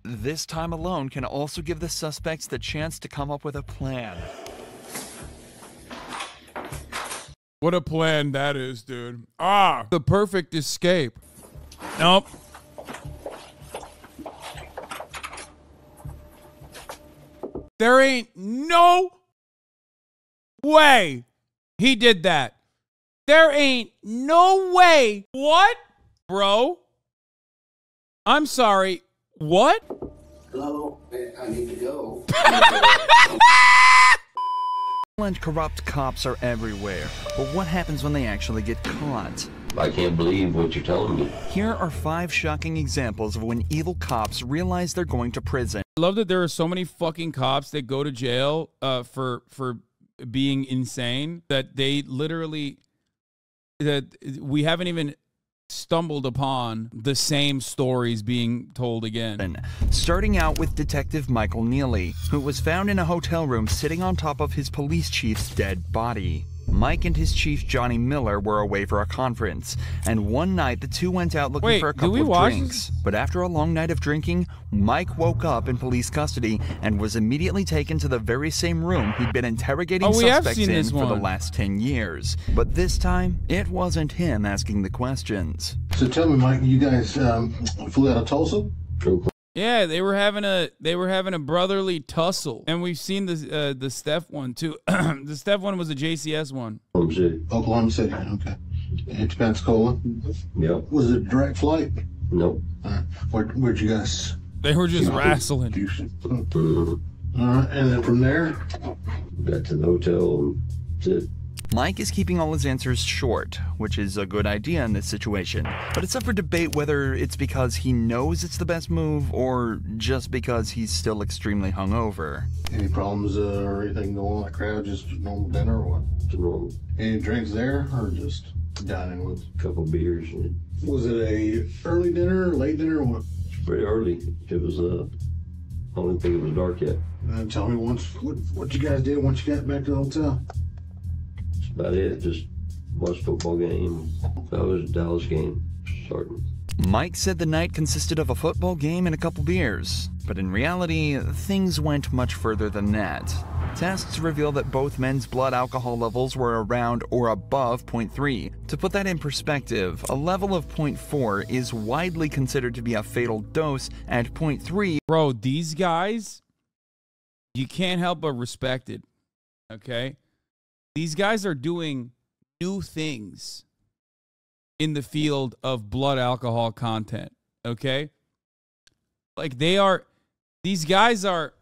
This time alone can also give the suspects the chance to come up with a plan. What a plan that is, dude. Ah, the perfect escape. Nope. There ain't no way he did that. There ain't no way. What? Bro? I'm sorry. What? Hello? I need to go. And corrupt cops are everywhere, but what happens when they actually get caught? I can't believe what you're telling me. Here are 5 shocking examples of when evil cops realize they're going to prison. I love that there are so many fucking cops that go to jail for being insane that they literally, that we haven't even stumbled upon the same stories being told again. Starting out with Detective Michael Neely, who was found in a hotel room sitting on top of his police chief's dead body. Mike and his chief Johnny Miller were away for a conference, and one night the two went out looking for a couple of drinks. But after a long night of drinking, Mike woke up in police custody and was immediately taken to the very same room he'd been interrogating suspects in for the last 10 years. But this time, it wasn't him asking the questions. So tell me, Mike, you guys flew out of Tulsa? Yeah, they were having a brotherly tussle, and we've seen the Steph one too. The Steph one was a JCS one. Oklahoma City. Okay. And to Pensacola. Yep. Was it a direct flight? Nope. Where'd you guys? They were just wrestling. All right, and then from there, got to the hotel and that's it. Mike is keeping all his answers short, which is a good idea in this situation. But it's up for debate whether it's because he knows it's the best move or just because he's still extremely hungover. Any problems or anything going on in the crowd? Just a normal dinner or what? Just normal. Any drinks there or just dining with? A couple beers. And was it a early dinner, late dinner, or what? pretty early. It was, I don't even think it was dark yet. Tell me what you guys did once you got back to the hotel. That's about it. Just watched football game. That was a Dallas game starting. Mike said the night consisted of a football game and a couple beers, but in reality, things went much further than that. Tests reveal that both men's blood alcohol levels were around or above 0.3. To put that in perspective, a level of 0.4 is widely considered to be a fatal dose, and 0.3... Bro, these guys, you can't help but respect it, okay? These guys are doing new things in the field of blood alcohol content, okay? Like these guys are,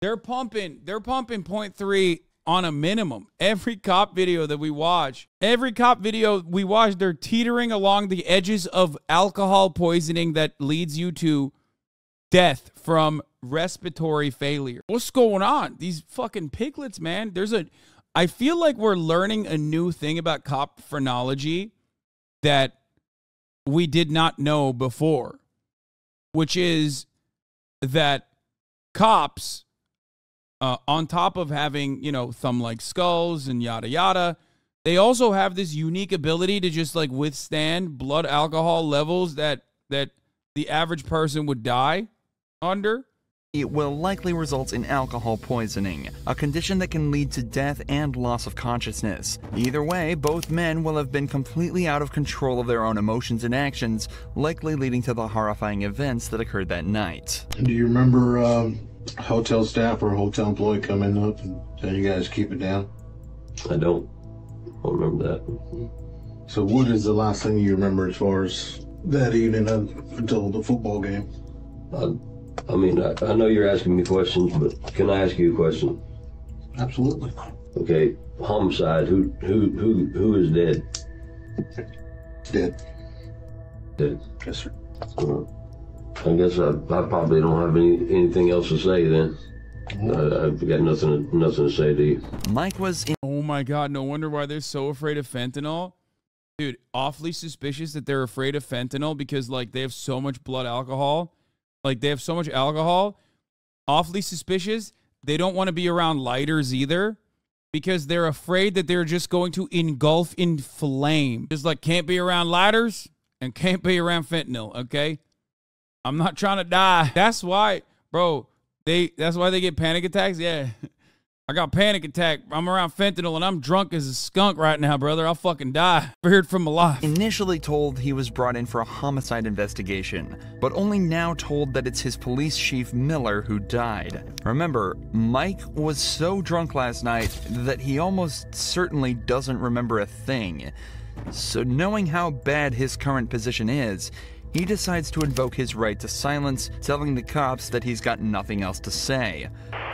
they're pumping 0.3 on a minimum. Every cop video that we watch, they're teetering along the edges of alcohol poisoning that leads you to death from respiratory failure. What's going on? These fucking piglets, man. I feel like we're learning a new thing about cop phrenology that we did not know before, which is that cops, on top of having, thumb-like skulls and yada yada, they also have this unique ability to just like withstand blood alcohol levels that the average person would die under. It will likely result in alcohol poisoning, a condition that can lead to death and loss of consciousness. Either way, both men will have been completely out of control of their own emotions and actions, likely leading to the horrifying events that occurred that night. Do you remember hotel staff or a hotel employee coming up and telling you guys to keep it down? I don't remember that. So what is the last thing you remember as far as that evening until the football game? I mean, I know you're asking me questions, but can I ask you a question? Absolutely. Okay, homicide. Who is dead? Dead. Dead. Yes, sir. I guess I probably don't have anything else to say then. I've got nothing to say to you. Mike was in. Oh my God! No wonder why they're so afraid of fentanyl, dude. Awfully suspicious that they're afraid of fentanyl because like they have so much blood alcohol. Like, they have so much alcohol. Awfully suspicious. They don't want to be around lighters either because they're afraid that they're just going to engulf in flame. Just like, can't be around lighters and can't be around fentanyl, okay? I'm not trying to die. That's why, bro, that's why they get panic attacks? Yeah. I got panic attack. I'm around fentanyl and I'm drunk as a skunk right now, brother. I'll fucking die. Feared from alive. Initially told he was brought in for a homicide investigation, but only now told that it's his police chief Miller who died. Remember, Mike was so drunk last night that he almost certainly doesn't remember a thing. So knowing how bad his current position is, he decides to invoke his right to silence, telling the cops that he's got nothing else to say.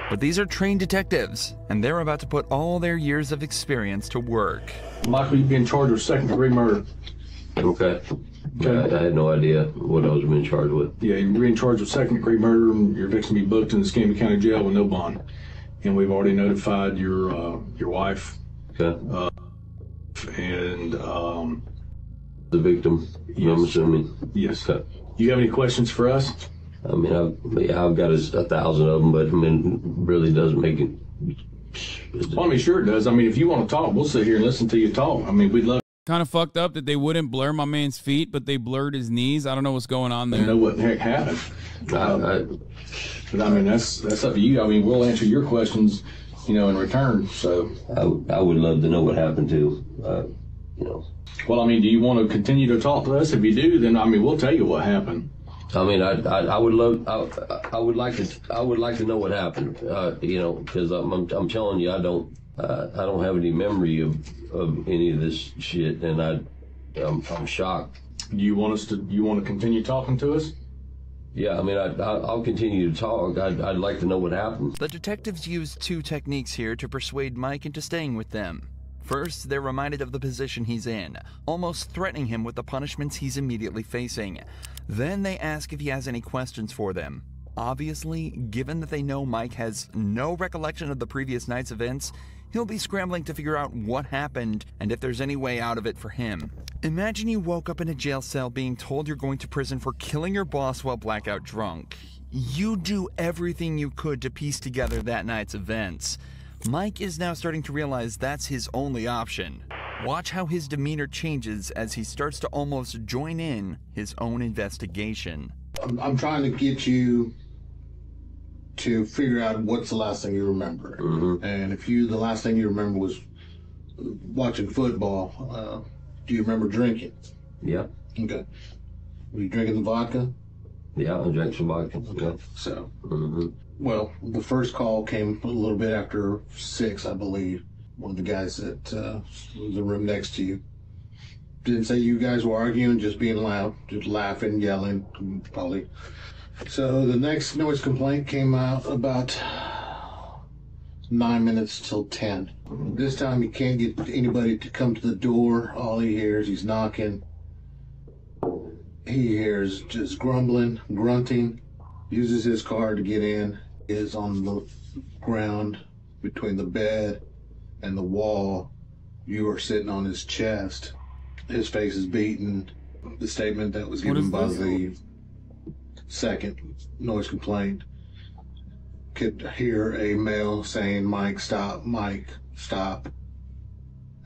But these are trained detectives, and they're about to put all their years of experience to work. Michael, you've been charged with second-degree murder. Okay. I had no idea what I was being charged with. Yeah, you're being charged with second-degree murder, and you're fixing to be booked in the Escambia County Jail with no bond. And we've already notified your wife. Okay. And the victim, yes. I'm assuming. Yes. Okay. You have any questions for us? I mean, I've got 1,000 of them, but I mean, really doesn't make it. Well, I mean, sure it does. I mean, if you want to talk, we'll sit here and listen to you talk. I mean, we'd love Kind of fucked up that they wouldn't blur my man's feet, but they blurred his knees. I don't know what's going on there. to know what the heck happened. But I mean, that's up to you. I mean, we'll answer your questions, in return. So I would love to know what happened to, Well, I mean, do you want to continue to talk to us? If you do, then I mean, we'll tell you what happened. I mean, I would love, I would like to know what happened, because I'm telling you, I don't have any memory of any of this shit, and I'm shocked. Do you want to continue talking to us? Yeah, I mean, I'll continue to talk. I'd like to know what happened. The detectives used two techniques here to persuade Mike into staying with them. First, they're reminded of the position he's in, almost threatening him with the punishments he's immediately facing. Then they ask if he has any questions for them. Obviously, given that they know Mike has no recollection of the previous night's events, he'll be scrambling to figure out what happened and if there's any way out of it for him. Imagine you woke up in a jail cell being told you're going to prison for killing your boss while blackout drunk. You do everything you could to piece together that night's events. Mike is now starting to realize that's his only option. Watch how his demeanor changes as he starts to almost join in his own investigation. I'm trying to get you to figure out what's the last thing you remember. Mm-hmm. And if the last thing you remember was watching football, do you remember drinking? Yeah. Okay. Were you drinking the vodka? Yeah, I drank some vodka. Okay. Yeah. So, Mm-hmm. well, the first call came a little bit after 6, I believe. One of the guys that was in the room next to you didn't say you guys were arguing, just being loud, just laughing, yelling, probably. So the next noise complaint came out about 9 minutes till 10. This time he can't get anybody to come to the door. All he hears, he's knocking. He hears just grumbling, grunting, uses his car to get in, is on the ground between the bed and the wall. You are sitting on his chest. His face is beaten. The statement that was given by the second noise complaint could hear a male saying, "Mike, stop, Mike, stop."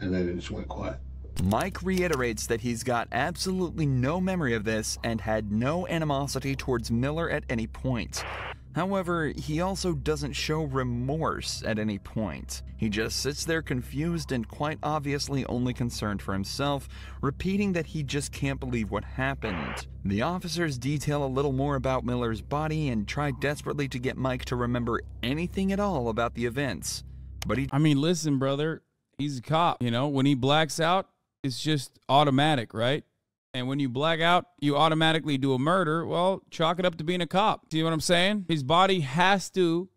And then it just went quiet. Mike reiterates that he's got absolutely no memory of this and had no animosity towards Miller at any point. However, he also doesn't show remorse at any point. He just sits there confused and quite obviously only concerned for himself, repeating that he just can't believe what happened. The officers detail a little more about Miller's body and try desperately to get Mike to remember anything at all about the events. But I mean, listen, brother, he's a cop. When he blacks out, it's just automatic, right? And when you black out, you automatically do a murder. Well, chalk it up to being a cop. See what I'm saying? His body has to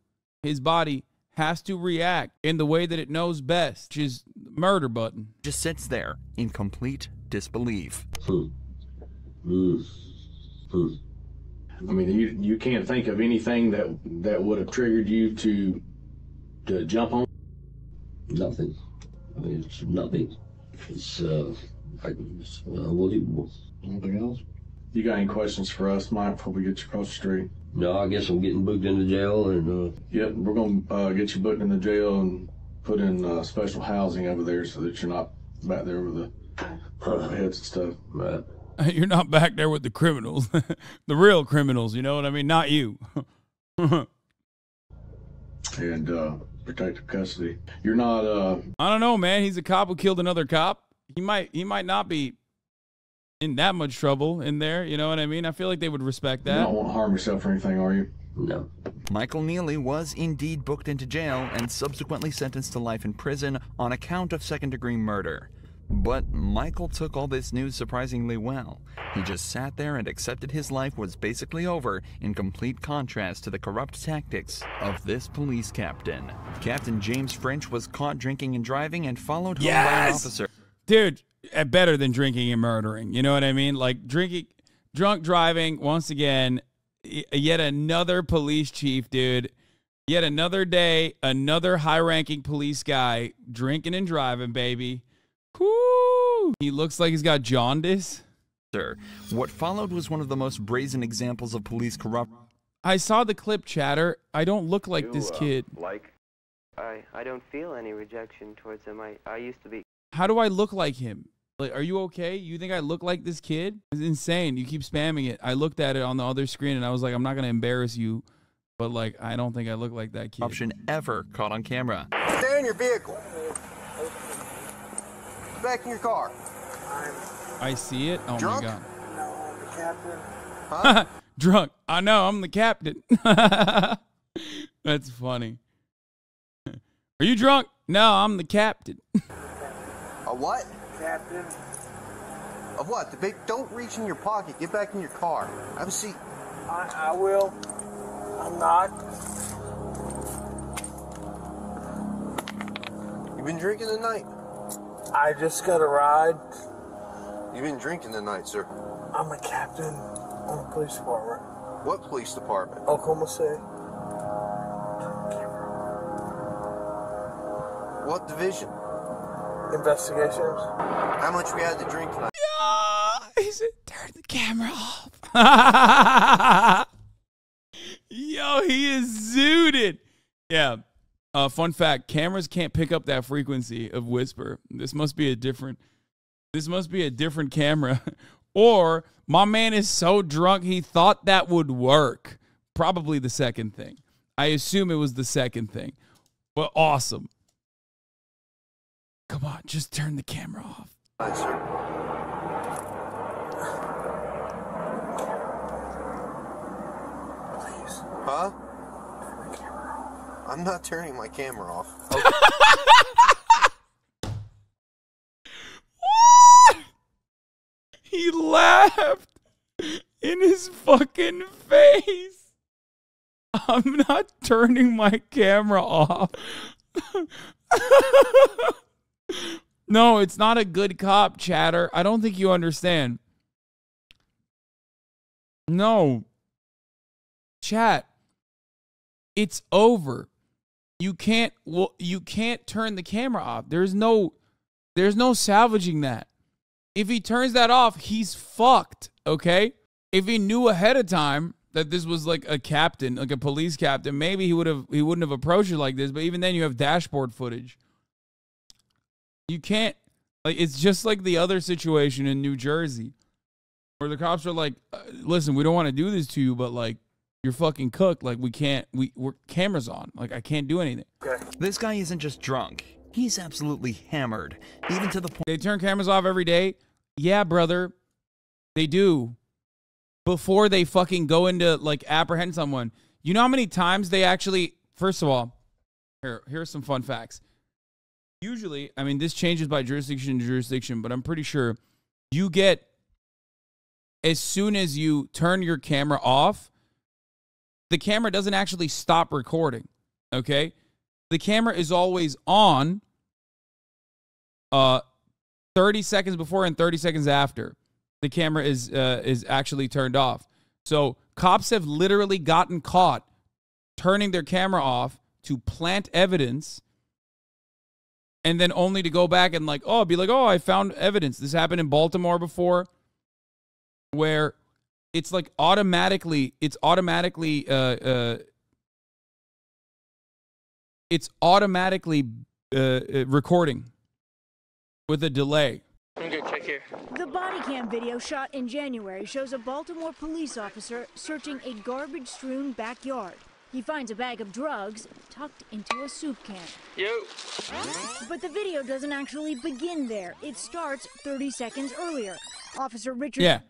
react in the way that it knows best, which is the murder button. Just sits there in complete disbelief. I mean, you can't think of anything that would have triggered you to jump on? Nothing. I mean, it's nothing. It's unbelievable. Anything else? You got any questions for us, Mike, before we get you across the street? No, I guess I'm getting booked into jail, and Yep, we're gonna get you booked in the jail and put in special housing over there so that you're not back there with the heads and stuff. right. You're not back there with the criminals. The real criminals, you know what I mean? Not you. And protective custody. You're not I don't know, man. He's a cop who killed another cop. He might not be in that much trouble in there, you know what I mean? I feel like they would respect that. You don't want to harm yourself or anything, are you? No. Michael Neely was indeed booked into jail and subsequently sentenced to life in prison on account of second-degree murder. But Michael took all this news surprisingly well. He just sat there and accepted his life was basically over, in complete contrast to the corrupt tactics of this police captain. Captain James French was caught drinking and driving and followed home by an officer. Dude, better than drinking and murdering. You know what I mean? Like drunk driving, once again, yet another police chief, dude. Yet another day, another high-ranking police guy drinking and driving, baby. Whoo! He looks like he's got jaundice. What followed was one of the most brazen examples of police corruption. I saw the clip, chatter. I don't look like this kid. I don't feel any rejection towards him. I used to be. How do I look like him? Like, are you okay? You think I look like this kid? It's insane. You keep spamming it. I looked at it on the other screen and I was like, I'm not going to embarrass you, but like, I don't think I look like that kid. Option ever caught on camera. Stay in your vehicle. Get back in your car. I see it. Oh Drunk? my God. No, I'm the captain. Huh? Drunk. I know. I'm the captain. That's funny. Are you drunk? No, I'm the captain. A what? Captain. Of what? The big. Don't reach in your pocket. Get back in your car. Have a seat. I will. I'm not. You been drinking tonight? I just got a ride. You've been drinking tonight, sir. I'm a captain on the police department. What police department? Oklahoma City. What division? Investigations. How much we had to drink tonight? Yeah, he said, turn the camera off. Yo, he is zooted. Yeah. Fun fact, cameras can't pick up that frequency of whisper. This must be a different camera. Or my man is so drunk he thought that would work. Probably the second thing. I assume it was the second thing. But awesome. Come on, just turn the camera off. Hi, sir. Please. Huh? I'm not turning my camera off. Okay. What? He laughed in his fucking face. I'm not turning my camera off. No, it's not a good cop, chatter. I don't think you understand. No. Chat. It's over. You can't turn the camera off. There's no salvaging that. If he turns that off, he's fucked, okay? If he knew ahead of time that this was like a captain, like a police captain, maybe he wouldn't have approached it like this, but even then you have dashboard footage. You can't, like, it's just like the other situation in New Jersey where the cops are like, listen, we don't want to do this to you, but like, you're fucking cooked. Like, we're cameras on. Like, I can't do anything. Okay. This guy isn't just drunk. He's absolutely hammered, even to the point They turn cameras off every day. Yeah, brother. They do. Before they fucking go into, like, apprehend someone. You know how many times they actually, first of all, here's some fun facts. Usually, I mean, this changes by jurisdiction to jurisdiction, but I'm pretty sure you get, as soon as you turn your camera off, the camera doesn't actually stop recording, okay? The camera is always on 30 seconds before and 30 seconds after the camera is actually turned off. So cops have literally gotten caught turning their camera off to plant evidence and then only to go back and be like, oh, I found evidence. This happened in Baltimore before where it's like automatically recording with a delay. I'm gonna check here. The body cam video shot in January shows a Baltimore police officer searching a garbage-strewn backyard. He finds a bag of drugs tucked into a soup can. Yo. But the video doesn't actually begin there. It starts 30 seconds earlier. Officer Richard... Yeah,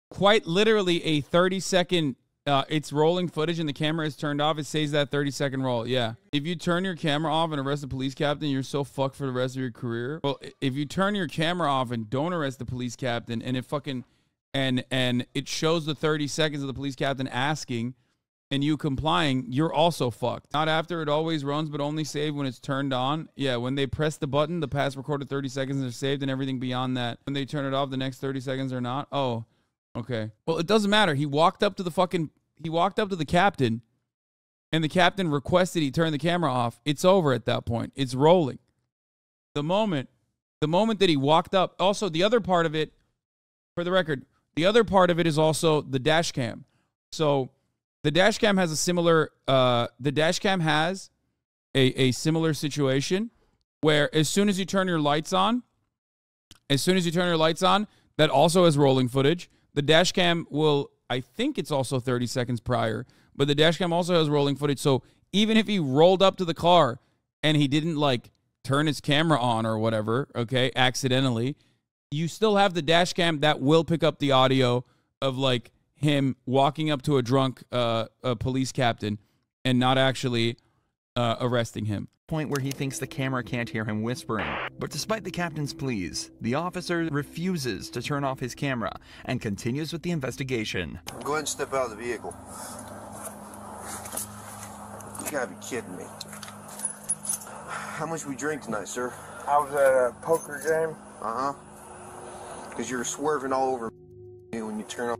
quite literally a 30-second... it's rolling footage and the camera is turned off. It says that 30-second roll. Yeah. If you turn your camera off and arrest a police captain, you're so fucked for the rest of your career. Well, if you turn your camera off and don't arrest the police captain and it fucking... And it shows the 30 seconds of the police captain asking... and you complying, you're also fucked. Not after it always runs, but only saved when it's turned on. Yeah, when they press the button, the past recorded 30 seconds are saved and everything beyond that. When they turn it off, the next 30 seconds are not. Oh, okay. Well, it doesn't matter. He walked up to the captain, and the captain requested he turn the camera off. It's over at that point. It's rolling. The moment that he walked up, also the other part of it, for the record, the other part of it is also the dash cam. So... the dash cam has a similar situation where as soon as you turn your lights on, that also has rolling footage. The dash cam will, I think it's also 30 seconds prior, but the dash cam also has rolling footage. So even if he rolled up to the car and he didn't like turn his camera on or whatever, okay, accidentally, you still have the dash cam that will pick up the audio of like him walking up to a drunk a police captain and not actually arresting him. Point where he thinks the camera can't hear him whispering. But despite the captain's pleas, the officer refuses to turn off his camera and continues with the investigation. Go ahead and step out of the vehicle. You gotta be kidding me. How much we drink tonight, sir? I was at a poker game. Uh-huh. Because you're swerving all over me when you turn off.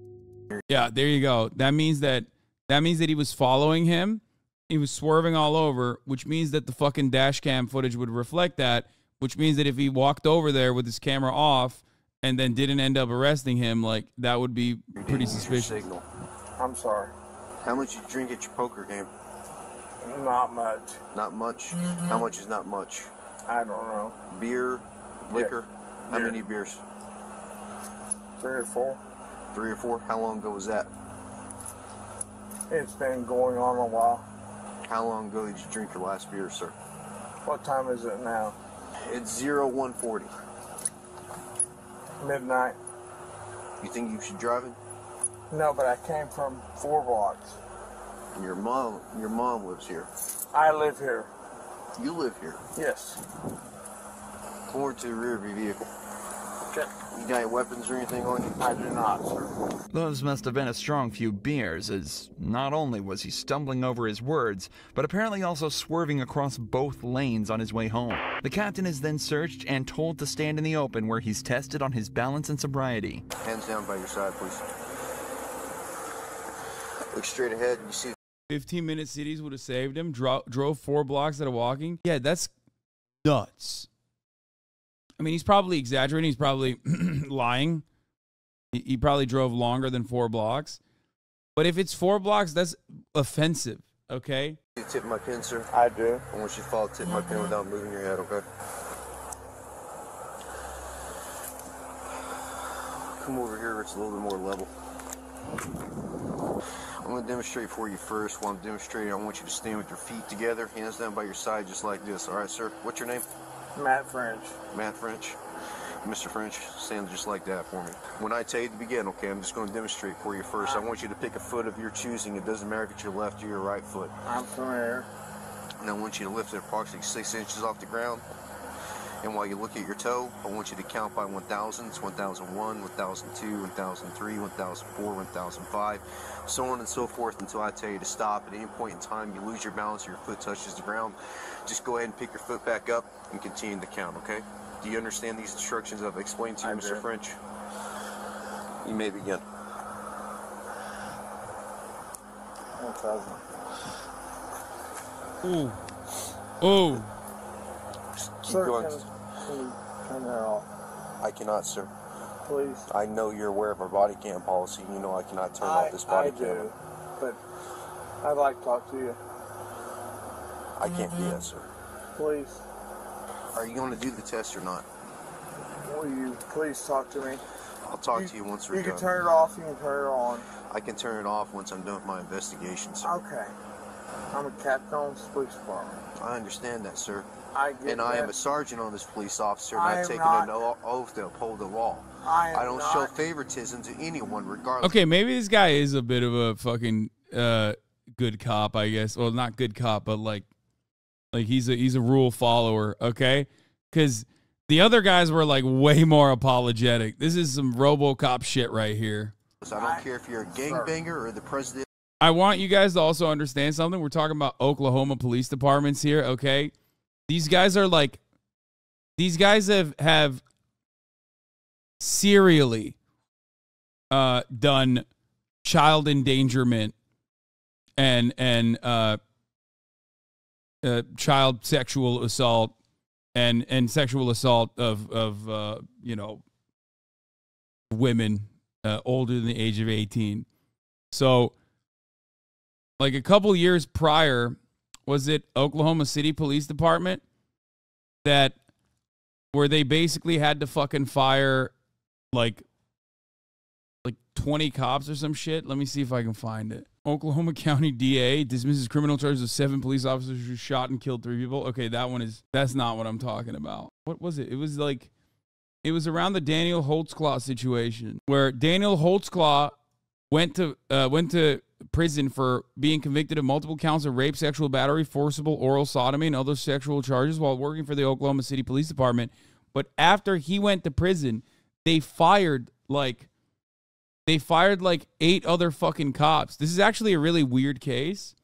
Yeah, there you go. That means that he was following him. He was swerving all over, which means that the fucking dash cam footage would reflect that, which means that if he walked over there with his camera off and then didn't end up arresting him, like, that would be pretty suspicious. Signal. I'm sorry. How much you drink at your poker game? Not much. Not much? How much is not much? I don't know. Beer? Liquor? Yeah. How Beer. many beers? 3 or 4. 3 or 4? How long ago was that? It's been going on a while. How long ago did you drink your last beer, sir? What time is it now? It's 0140. Midnight. You think you should drive it? No, but I came from 4 blocks. Your mom lives here. I live here. You live here? Yes. Come over to the rear of your vehicle. Okay. You got any weapons or anything on you? I do not, sir. Those must have been a strong few beers, as not only was he stumbling over his words, but apparently also swerving across both lanes on his way home. The captain is then searched and told to stand in the open where he's tested on his balance and sobriety. Hands down by your side, please. Look straight ahead. You see 15-minute cities would have saved him. Drove 4 blocks out of walking. Yeah, that's nuts. I mean, he's probably exaggerating. He's probably lying. He probably drove longer than 4 blocks. But if it's 4 blocks, that's offensive, okay? you tip my pin, sir? I do. I want you to follow tip my pin without moving your head, okay? Come over here where it's a little bit more level. I'm going to demonstrate for you first. While I'm demonstrating, I want you to stand with your feet together, hands down by your side, just like this. All right, sir? What's your name? Matt French. Matt French. Mr. French, stand just like that for me. When I tell you to begin, okay, I'm just going to demonstrate for you first. I want you to pick a foot of your choosing. It doesn't matter if it's your left or your right foot. I'm familiar. And I want you to lift it approximately 6 inches off the ground. And while you look at your toe, I want you to count by 1,000. It's 1,001, 1,002, 1,003, 1,004, 1,005, so on and so forth until I tell you to stop. At any point in time you lose your balance or your foot touches the ground, just go ahead and pick your foot back up and continue to count, okay? Do you understand these instructions I've explained to you, Mr. French? You may begin. 1,000. Ooh. Ooh. Keep Sir, going. can you turn that off? I cannot, sir. Please. I know you're aware of our body cam policy. You know I cannot turn off this body cam. I do, but I'd like to talk to you. I can't do that, sir. Please. Are you going to do the test or not? will you please talk to me? I'll talk to you once we're done. You can turn it off, you can turn it on. I can turn it off once I'm done with my investigation, sir. Okay. I'm a captain on this police department. I understand that, sir. I get I am that. a sergeant on this police officer, and I I've am taken not- an oath to uphold the law. I don't not- show favoritism to anyone, regardless. Okay, maybe this guy is a bit of a fucking good cop, I guess. Well, not good cop, but like he's a rule follower, okay? Because the other guys were like way more apologetic. This is some RoboCop shit right here. So I don't care if you're a gangbanger or the president. I want you guys to also understand something. We're talking about Oklahoma police departments here, okay? These guys are like, these guys have serially done child endangerment and child sexual assault and sexual assault of you know, women older than the age of 18. So like a couple years prior, was it Oklahoma City Police Department that where they basically had to fucking fire like 20 cops or some shit? Let me see if I can find it. Oklahoma County DA dismisses criminal charges of 7 police officers who shot and killed 3 people. Okay, that's not what I'm talking about. What was it? It was around the Daniel Holtzclaw situation where Daniel Holtzclaw went to prison for being convicted of multiple counts of rape, sexual battery, forcible oral sodomy, and other sexual charges while working for the Oklahoma City Police Department. But after he went to prison, they fired like 8 other fucking cops. This is actually a really weird case.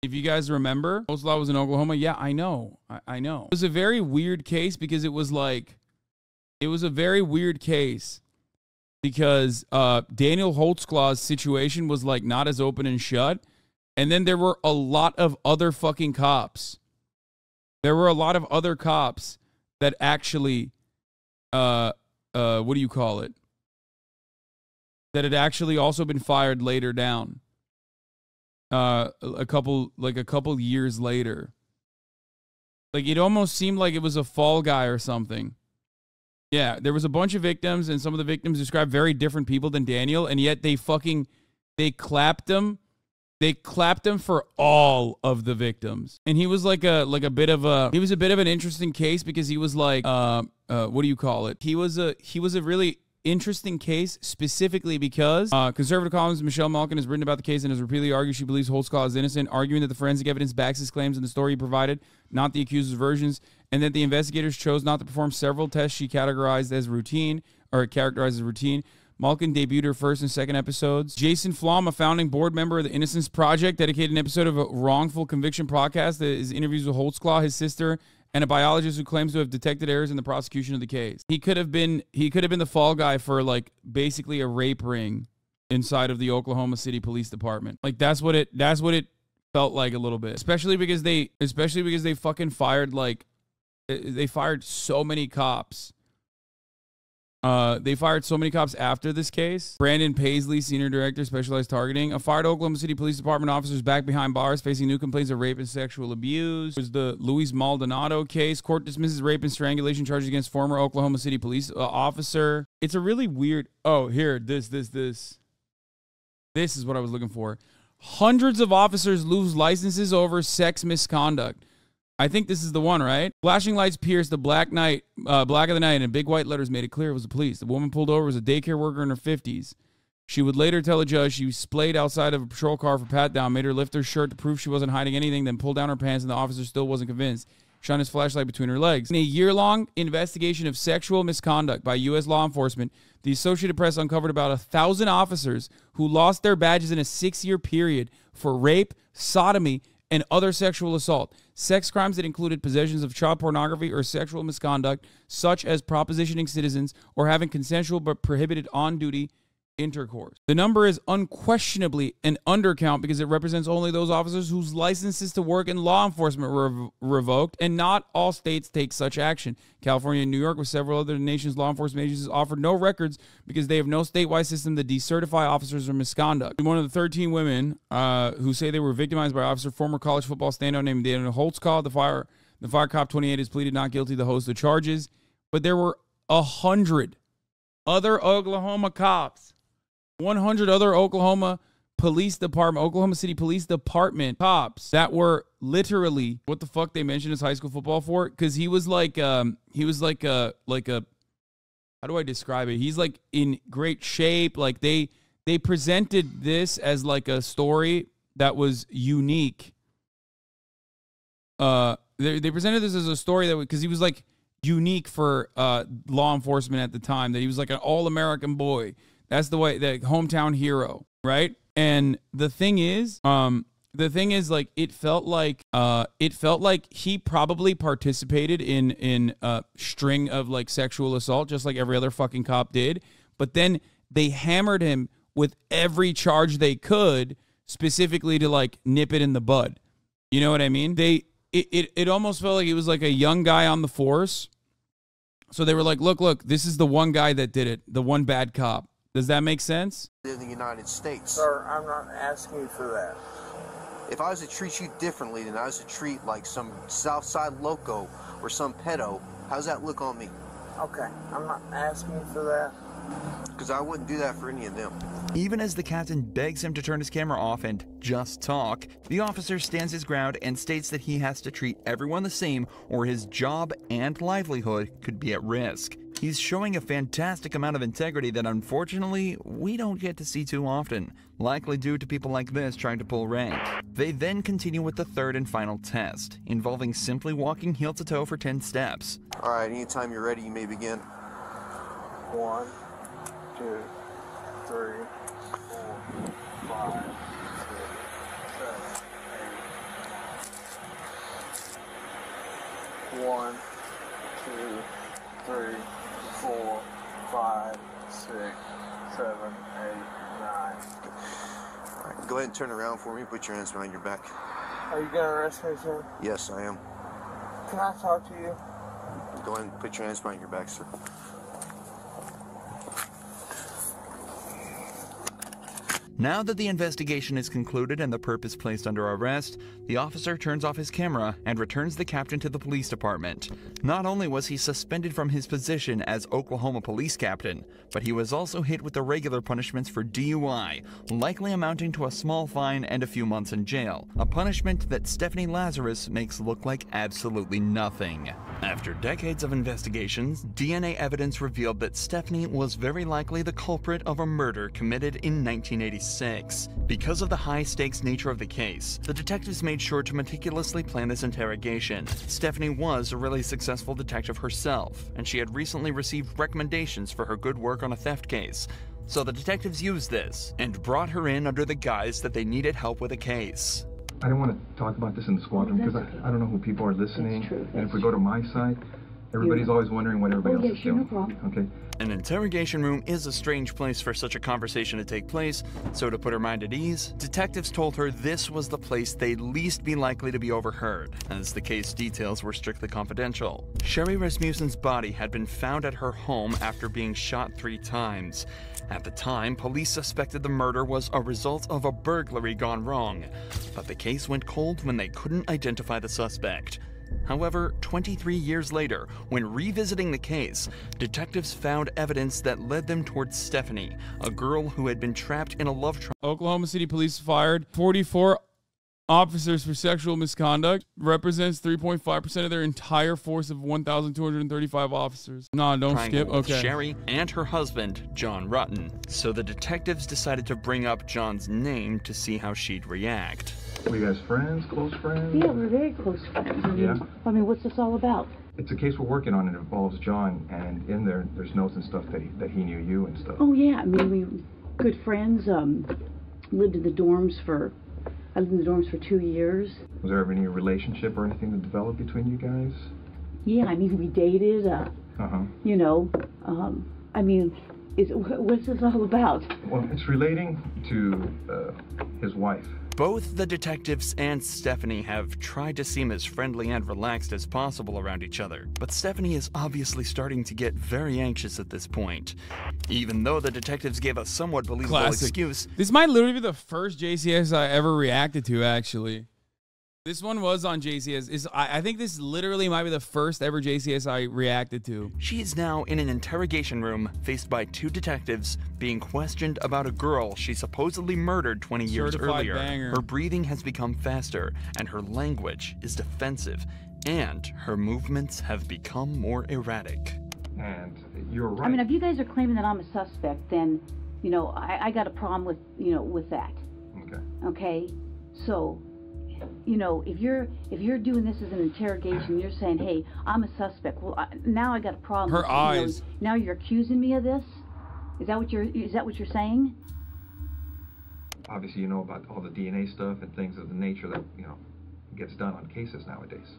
If you guys remember, Holtzclaw was in Oklahoma. Yeah, I know. I know. It was a very weird case because it was a very weird case because Daniel Holtzclaw's situation was like not as open and shut. And then there were a lot of other fucking cops. There were a lot of other cops that actually, what do you call it? That had actually also been fired later down. A couple years later. Like it almost seemed like it was a fall guy or something. Yeah, there was a bunch of victims, and some of the victims described very different people than Daniel, and yet they clapped him. They clapped him for all of the victims. And he was like a bit of an interesting case because he was like what do you call it? He was a really interesting case specifically because conservative columnist Michelle Malkin has written about the case and has repeatedly argued she believes Holtzclaw is innocent, arguing that the forensic evidence backs his claims and the story he provided, not the accuser's versions, and that the investigators chose not to perform several tests she characterized as routine. Malkin debuted her first and second episodes. Jason Flom, a founding board member of the Innocence Project, dedicated an episode of a wrongful conviction podcast that is interviews with Holtzclaw, his sister, and a biologist who claims to have detected errors in the prosecution of the case. He could have been the fall guy for like basically a rape ring inside of the Oklahoma City Police Department. Like that's what it felt like a little bit. Especially because they fucking fired they fired so many cops. They fired so many cops after this case. Brandon Paisley, Senior Director, Specialized Targeting. A fired Oklahoma City Police Department officers back behind bars facing new complaints of rape and sexual abuse. There's the Luis Maldonado case. Court dismisses rape and strangulation charges against former Oklahoma City police officer. It's a really weird... Oh, here. This is what I was looking for. Hundreds of officers lose licenses over sex misconduct. I think this is the one, right? Flashing lights pierced the black of the night, and big white letters made it clear it was the police. The woman pulled over was a daycare worker in her 50s. She would later tell a judge she was splayed outside of a patrol car for pat down, made her lift her shirt to prove she wasn't hiding anything, then pulled down her pants, and the officer still wasn't convinced. Shone his flashlight between her legs. In a year-long investigation of sexual misconduct by U.S. law enforcement, the Associated Press uncovered about 1,000 officers who lost their badges in a 6-year period for rape, sodomy, and other sexual assault. Sex crimes that included possessions of child pornography or sexual misconduct, such as propositioning citizens or having consensual but prohibited on-duty intercourse. The number is unquestionably an undercount because it represents only those officers whose licenses to work in law enforcement were revoked, and not all states take such action. California and New York, with several other nations' law enforcement agencies, offered no records because they have no statewide system to decertify officers for misconduct. One of the 13 women who say they were victimized by officer, former college football standout named Daniel Holtzclaw, the fire cop 28 has pleaded not guilty to the host of charges, but there were 100 other Oklahoma cops, 100 other Oklahoma City Police Department cops that were literally, what the fuck they mentioned his high school football for? Because he was like a, how do I describe it? He's like in great shape. Like they presented this as like a story that was unique. They presented this as a story that, because he was like unique for law enforcement at the time, that he was like an all-American boy. That's the way, the hometown hero, right? And the thing is like it felt like he probably participated in a string of like sexual assault, just like every other fucking cop did. But then they hammered him with every charge they could, specifically to like nip it in the bud. You know what I mean? It almost felt like he was like a young guy on the force. So they were like, look, this is the one guy that did it, the one bad cop. Does that make sense? In the United States. Sir, I'm not asking you for that. If I was to treat you differently than I was to treat like some Southside loco or some pedo, how's that look on me? Okay, I'm not asking you for that. Because I wouldn't do that for any of them. Even as the captain begs him to turn his camera off and just talk, the officer stands his ground and states that he has to treat everyone the same or his job and livelihood could be at risk. He's showing a fantastic amount of integrity that unfortunately we don't get to see too often, likely due to people like this trying to pull rank. They then continue with the third and final test, involving simply walking heel to toe for 10 steps. Alright, anytime you're ready, you may begin. 1, 2, 3, 4, 5, 6, 7, 8, 9. 1, 2, 3, 4, 5, 6, 7, 8, 9. Alright, go ahead and turn around for me. Put your hands behind your back. Are you gonna arrest me, sir? Yes, I am. Can I talk to you? Go ahead and put your hands behind your back, sir. Now that the investigation is concluded and the perp is placed under arrest, the officer turns off his camera and returns the captain to the police department. Not only was he suspended from his position as Oklahoma police captain, but he was also hit with the regular punishments for DUI, likely amounting to a small fine and a few months in jail, a punishment that Stephanie Lazarus makes look like absolutely nothing. After decades of investigations, DNA evidence revealed that Stephanie was very likely the culprit of a murder committed in 1986. Because of the high-stakes nature of the case, the detectives made sure to meticulously plan this interrogation. Stephanie was a really successful detective herself, and she had recently received recommendations for her good work on a theft case. So the detectives used this, and brought her in under the guise that they needed help with a case. I don't want to talk about this in the squadron because I don't know who people are listening. And if we go to my side, everybody's always wondering what everybody else is doing. No problem. Okay. An interrogation room is a strange place for such a conversation to take place, so to put her mind at ease, detectives told her this was the place they'd least be likely to be overheard, as the case details were strictly confidential. Sherry Rasmussen's body had been found at her home after being shot 3 times. At the time, police suspected the murder was a result of a burglary gone wrong, but the case went cold when they couldn't identify the suspect. However, 23 years later, when revisiting the case, detectives found evidence that led them towards Stephanie, a girl who had been trapped in a love triangle. Oklahoma City Police fired 44 officers for sexual misconduct. Represents 3.5% of their entire force of 1,235 officers. Nah, don't skip. Okay. Sherry and her husband, John Rutten. So the detectives decided to bring up John's name to see how she'd react. Were you guys friends, close friends? Yeah, we're very close friends. I mean, what's this all about? It's a case we're working on. It involves John, and in there's notes and stuff that he knew you and stuff. Oh yeah, I mean, we were good friends. Lived in the dorms for 2 years. Was there ever any relationship or anything that developed between you guys? Yeah, I mean, we dated. You know, I mean, what's this all about? Well, it's relating to his wife. Both the detectives and Stephanie have tried to seem as friendly and relaxed as possible around each other, but Stephanie is obviously starting to get very anxious at this point. Even though the detectives gave a somewhat believable excuse. This might literally be the first JCS I ever reacted to, actually. This one was on JCS. I think this literally might be the first ever JCS I reacted to. She is now in an interrogation room faced by 2 detectives being questioned about a girl she supposedly murdered 20 years Certified earlier. banger. Her breathing has become faster and her language is defensive, and her movements have become more erratic. And you're right. I mean, if you guys are claiming that I'm a suspect, then, you know, I got a problem with, you know, with that. Okay. Okay? So, you know, if you're doing this as an interrogation, you're saying, hey, I'm a suspect. Well, now I got a problem. Her with, eyes. You know, now you're accusing me of this? Is that what you're saying? Obviously, you know about all the DNA stuff and things of the nature that, you know, gets done on cases nowadays.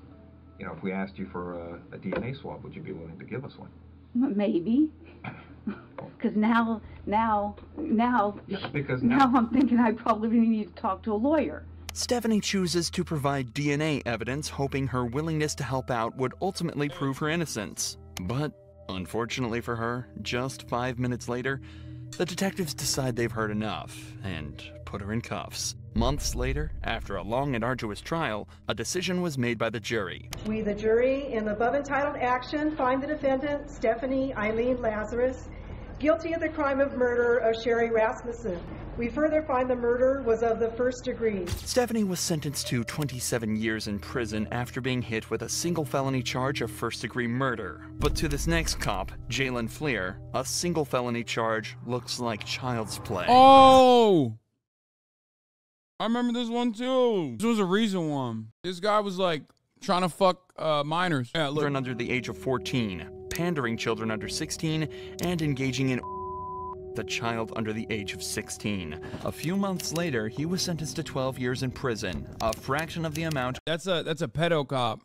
You know, if we asked you for a DNA swab, would you be willing to give us one? Maybe. Because now because now I'm thinking I probably need to talk to a lawyer. Stephanie chooses to provide DNA evidence, hoping her willingness to help out would ultimately prove her innocence. But, unfortunately for her, just 5 minutes later, the detectives decide they've heard enough and put her in cuffs. Months later, after a long and arduous trial, a decision was made by the jury. We, the jury, in the above entitled action, find the defendant, Stephanie Eileen Lazarus, guilty of the crime of murder of Sherry Rasmussen. We further find the murder was of the first degree. Stephanie was sentenced to 27 years in prison after being hit with a single felony charge of first-degree murder. But to this next cop, Jalen Fleer, a single felony charge looks like child's play. Oh! I remember this one too. This was a recent one. This guy was like trying to fuck minors. Yeah, look. Children under the age of 14, pandering children under 16, and engaging in the child under the age of 16. A few months later, he was sentenced to 12 years in prison, a fraction of the amount. That's a pedo cop.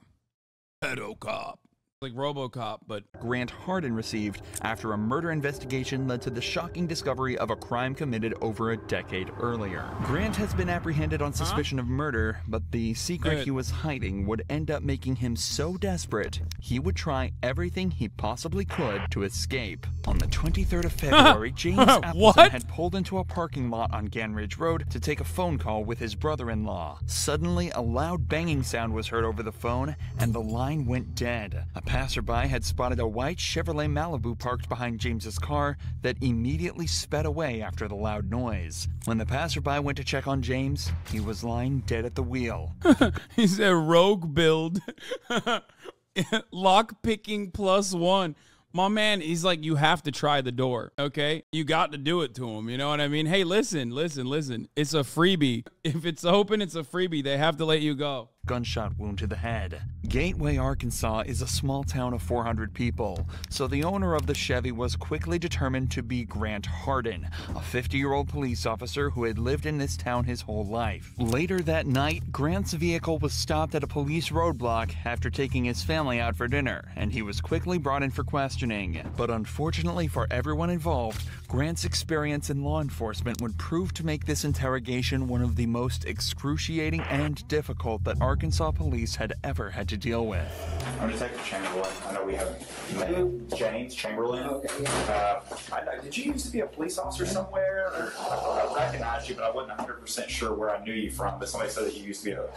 Pedo cop. Like RoboCop, but Grant Hardin received after a murder investigation led to the shocking discovery of a crime committed over a decade earlier. Grant has been apprehended on suspicion of murder, but the secret he was hiding would end up making him so desperate, he would try everything he possibly could to escape. On the 23rd of February, James Appleton had pulled into a parking lot on Ganridge Road to take a phone call with his brother-in-law. Suddenly, a loud banging sound was heard over the phone, and the line went dead. A passerby had spotted a white Chevrolet Malibu parked behind James's car that immediately sped away after the loud noise. When the passerby went to check on James, he was lying dead at the wheel. He said rogue build. Lock picking +1. My man, he's like, you have to try the door, okay? You got to do it to him, you know what I mean? Hey, listen. It's a freebie. If it's open, it's a freebie. They have to let you go. Gunshot wound to the head. Gateway, Arkansas is a small town of 400 people, so the owner of the Chevy was quickly determined to be Grant Hardin, a 50-year-old police officer who had lived in this town his whole life. Later that night, Grant's vehicle was stopped at a police roadblock after taking his family out for dinner, and he was quickly brought in for questioning. But unfortunately for everyone involved, Grant's experience in law enforcement would prove to make this interrogation one of the most excruciating and difficult that Arkansas police had ever had to deal with. I'm Detective Chamberlain. I know we haven't met. James Chamberlain. Okay, yeah. Did you used to be a police officer somewhere? Or, I recognized you, but I wasn't 100% sure where I knew you from. But somebody said that you used to be a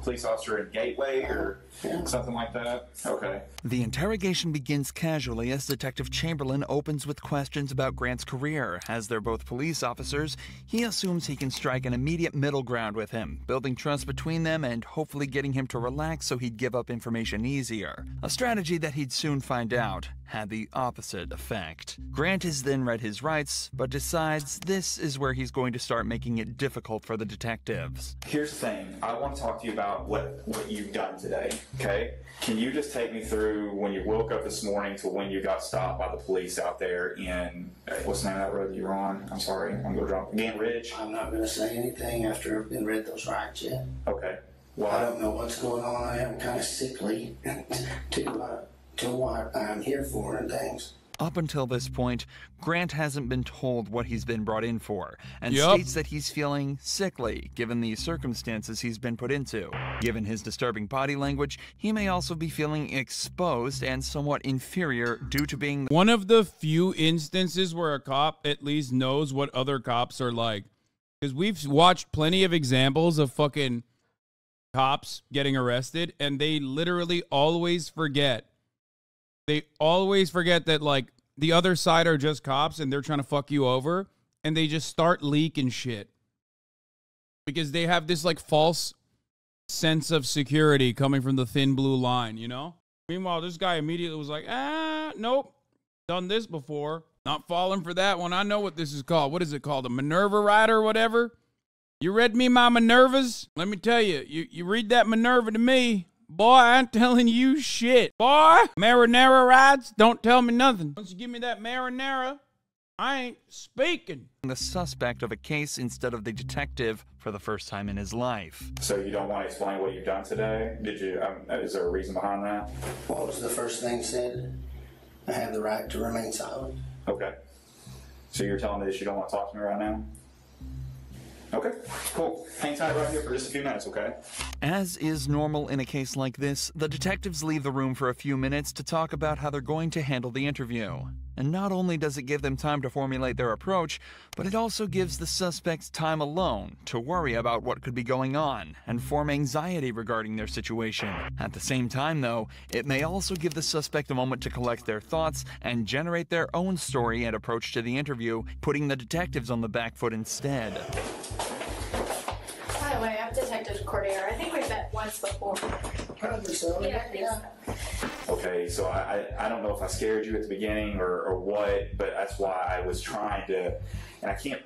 police officer in Gateway or something like that. Okay. The interrogation begins casually as Detective Chamberlain opens with questions about Grant's career. As they're both police officers, he assumes he can strike an immediate middle ground with him, building trust between them and hopefully getting him to relax so he'd give up information easier. A strategy that he'd soon find out had the opposite effect. Grant is then read his rights, but decides this is where he's going to start making it difficult for the detectives. Here's the thing. I want to talk to you about what you've done today, okay? Can you just take me through when you woke up this morning to when you got stopped by the police out there in, what's the name of that road you were on? I'm sorry, I'm going to drop. Gantt Ridge? I'm not going to say anything after I've been read those rights yet. Okay. Well, I don't know what's going on. I am kind of sickly to what I'm here for and things. Up until this point, Grant hasn't been told what he's been brought in for, and states that he's feeling sickly, given the circumstances he's been put into. Given his disturbing body language, he may also be feeling exposed and somewhat inferior due to being one of the few instances where a cop at least knows what other cops are like. Because we've watched plenty of examples of fucking cops getting arrested, and they literally always forget. They always forget that, like, the other side are just cops and they're trying to fuck you over, and they just start leaking shit. Because they have this, like, false sense of security coming from the thin blue line, you know? Meanwhile, this guy immediately was like, nope, done this before. Not falling for that one. I know what this is called. What is it called? A Minerva rider or whatever? You read me my Minervas? Let me tell you, you read that Minerva to me. Boy, I ain't telling you shit. Boy, marinara rides, don't tell me nothing. Once you give me that marinara, I ain't speaking. The suspect of a case instead of the detective for the first time in his life. So you don't want to explain what you've done today? Did you? Is there a reason behind that? What was the first thing said? I have the right to remain silent. Okay. So you're telling me that you don't want to talk to me right now? Okay, cool. Hang tight right here for just a few minutes, okay? As is normal in a case like this, the detectives leave the room for a few minutes to talk about how they're going to handle the interview. And not only does it give them time to formulate their approach, but it also gives the suspects time alone to worry about what could be going on and form anxiety regarding their situation. At the same time, though, it may also give the suspect a moment to collect their thoughts and generate their own story and approach to the interview, putting the detectives on the back foot instead. By the way, I'm Detective Cordier. I think we've met once before. Probably so. Yeah, I think so. Okay, so I don't know if I scared you at the beginning or what, but that's why I was trying to, and I can't,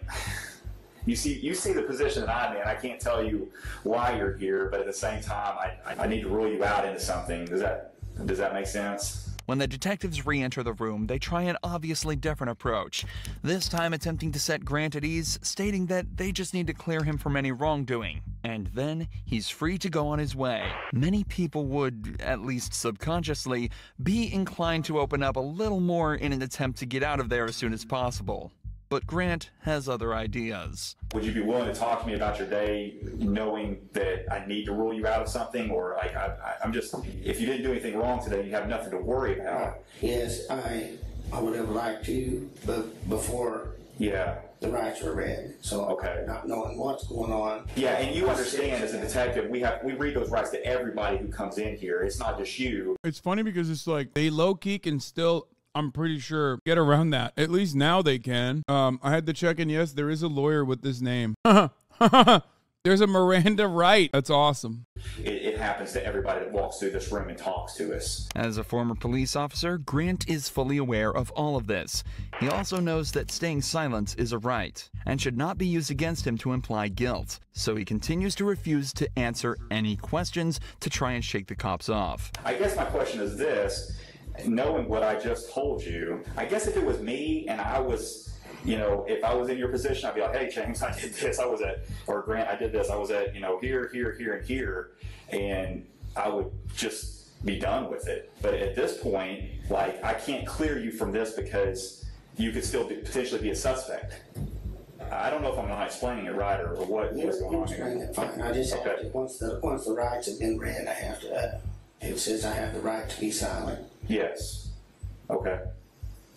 you see the position that I'm in. I can't tell you why you're here, but at the same time, I need to rule you out into something. Does that make sense? When the detectives re-enter the room, they try an obviously different approach, this time attempting to set Grant at ease, stating that they just need to clear him from any wrongdoing, and then he's free to go on his way. Many people would, at least subconsciously, be inclined to open up a little more in an attempt to get out of there as soon as possible. But Grant has other ideas. Would you be willing to talk to me about your day, knowing that I need to rule you out of something, or like I'm just, if you didn't do anything wrong today, you have nothing to worry about? Yes, I would have liked to, but before the rights were read, so okay, not knowing what's going on. Yeah, and you understand as a detective, we read those rights to everybody who comes in here. It's not just you. It's funny because it's like they low-key can still, I'm pretty sure, get around that. At least now they can. I had to check in. Yes, there is a lawyer with this name. There's a Miranda Wright. That's awesome. It happens to everybody that walks through this room and talks to us. As a former police officer, Grant is fully aware of all of this. He also knows that staying silent is a right and should not be used against him to imply guilt. So he continues to refuse to answer any questions to try and shake the cops off. I guess my question is this. Knowing what I just told you, I guess if it was me and I was, you know, if I was in your position, I'd be like, hey, James, I did this, I was at, or Grant, I did this, I was at, you know, here, and here, and I would just be done with it. But at this point, like, I can't clear you from this because you could still potentially be a suspect. I don't know if I'm not explaining it right or what is going on here. It fine. I just have to, once the rights have been read, I have to, it says I have the right to be silent. Yes. Okay.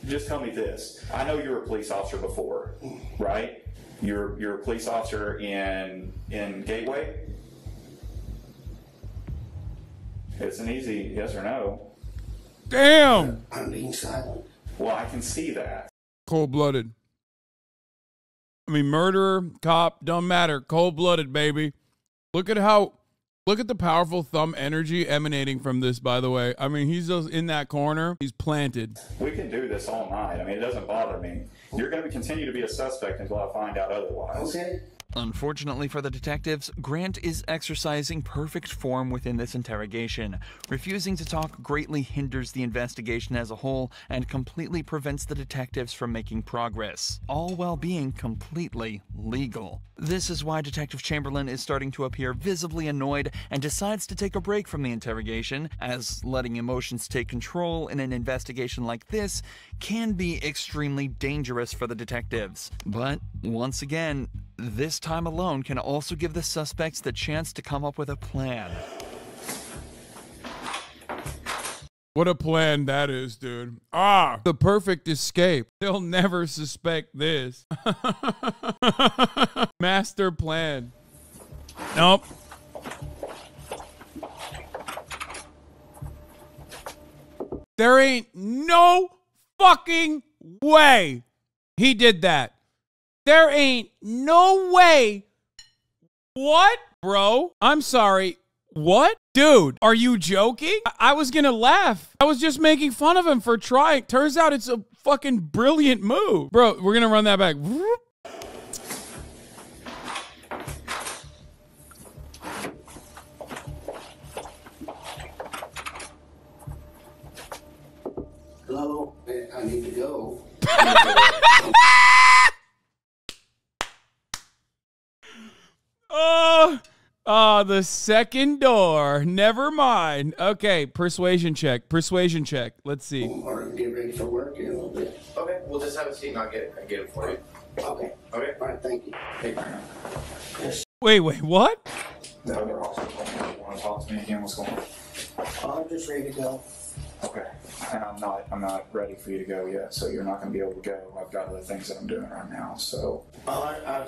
Just tell me this. I know you were a police officer before, right? You're a police officer in Gateway? It's an easy yes or no. Damn! I'm being silent. Well, I can see that. Cold-blooded. I mean, murderer, cop, don't matter. Cold-blooded, baby. Look at the powerful thumb energy emanating from this, by the way. I mean, he's just in that corner. He's planted. We can do this all night. I mean, it doesn't bother me. You're going to continue to be a suspect until I find out otherwise. Okay. Unfortunately for the detectives, Grant is exercising perfect form within this interrogation. Refusing to talk greatly hinders the investigation as a whole and completely prevents the detectives from making progress, all while being completely legal. This is why Detective Chamberlain is starting to appear visibly annoyed and decides to take a break from the interrogation, as letting emotions take control in an investigation like this can be extremely dangerous for the detectives. But, once again, this time alone can also give the suspects the chance to come up with a plan. What a plan that is, dude. Ah, the perfect escape. They'll never suspect this. Master plan. Nope. There ain't no fucking way he did that. There ain't no way. What? Bro, I'm sorry. What? Dude, are you joking? I was gonna laugh. I was just making fun of him for trying. Turns out it's a fucking brilliant move. Bro, we're gonna run that back. Hello, I need to go. Oh, the second door. Never mind. Okay, persuasion check. Persuasion check. Let's see. Or get ready for work in a little bit. Okay, we'll just have a seat and I'll get it for you. Okay. Okay. All right, thank you. Hey, Brian. Wait, what? The other officer told me you want to talk to me again. What's going on? I'm just ready to go. Okay. And I'm not ready for you to go yet, so you're not going to be able to go. I've got other things that I'm doing right now, so. I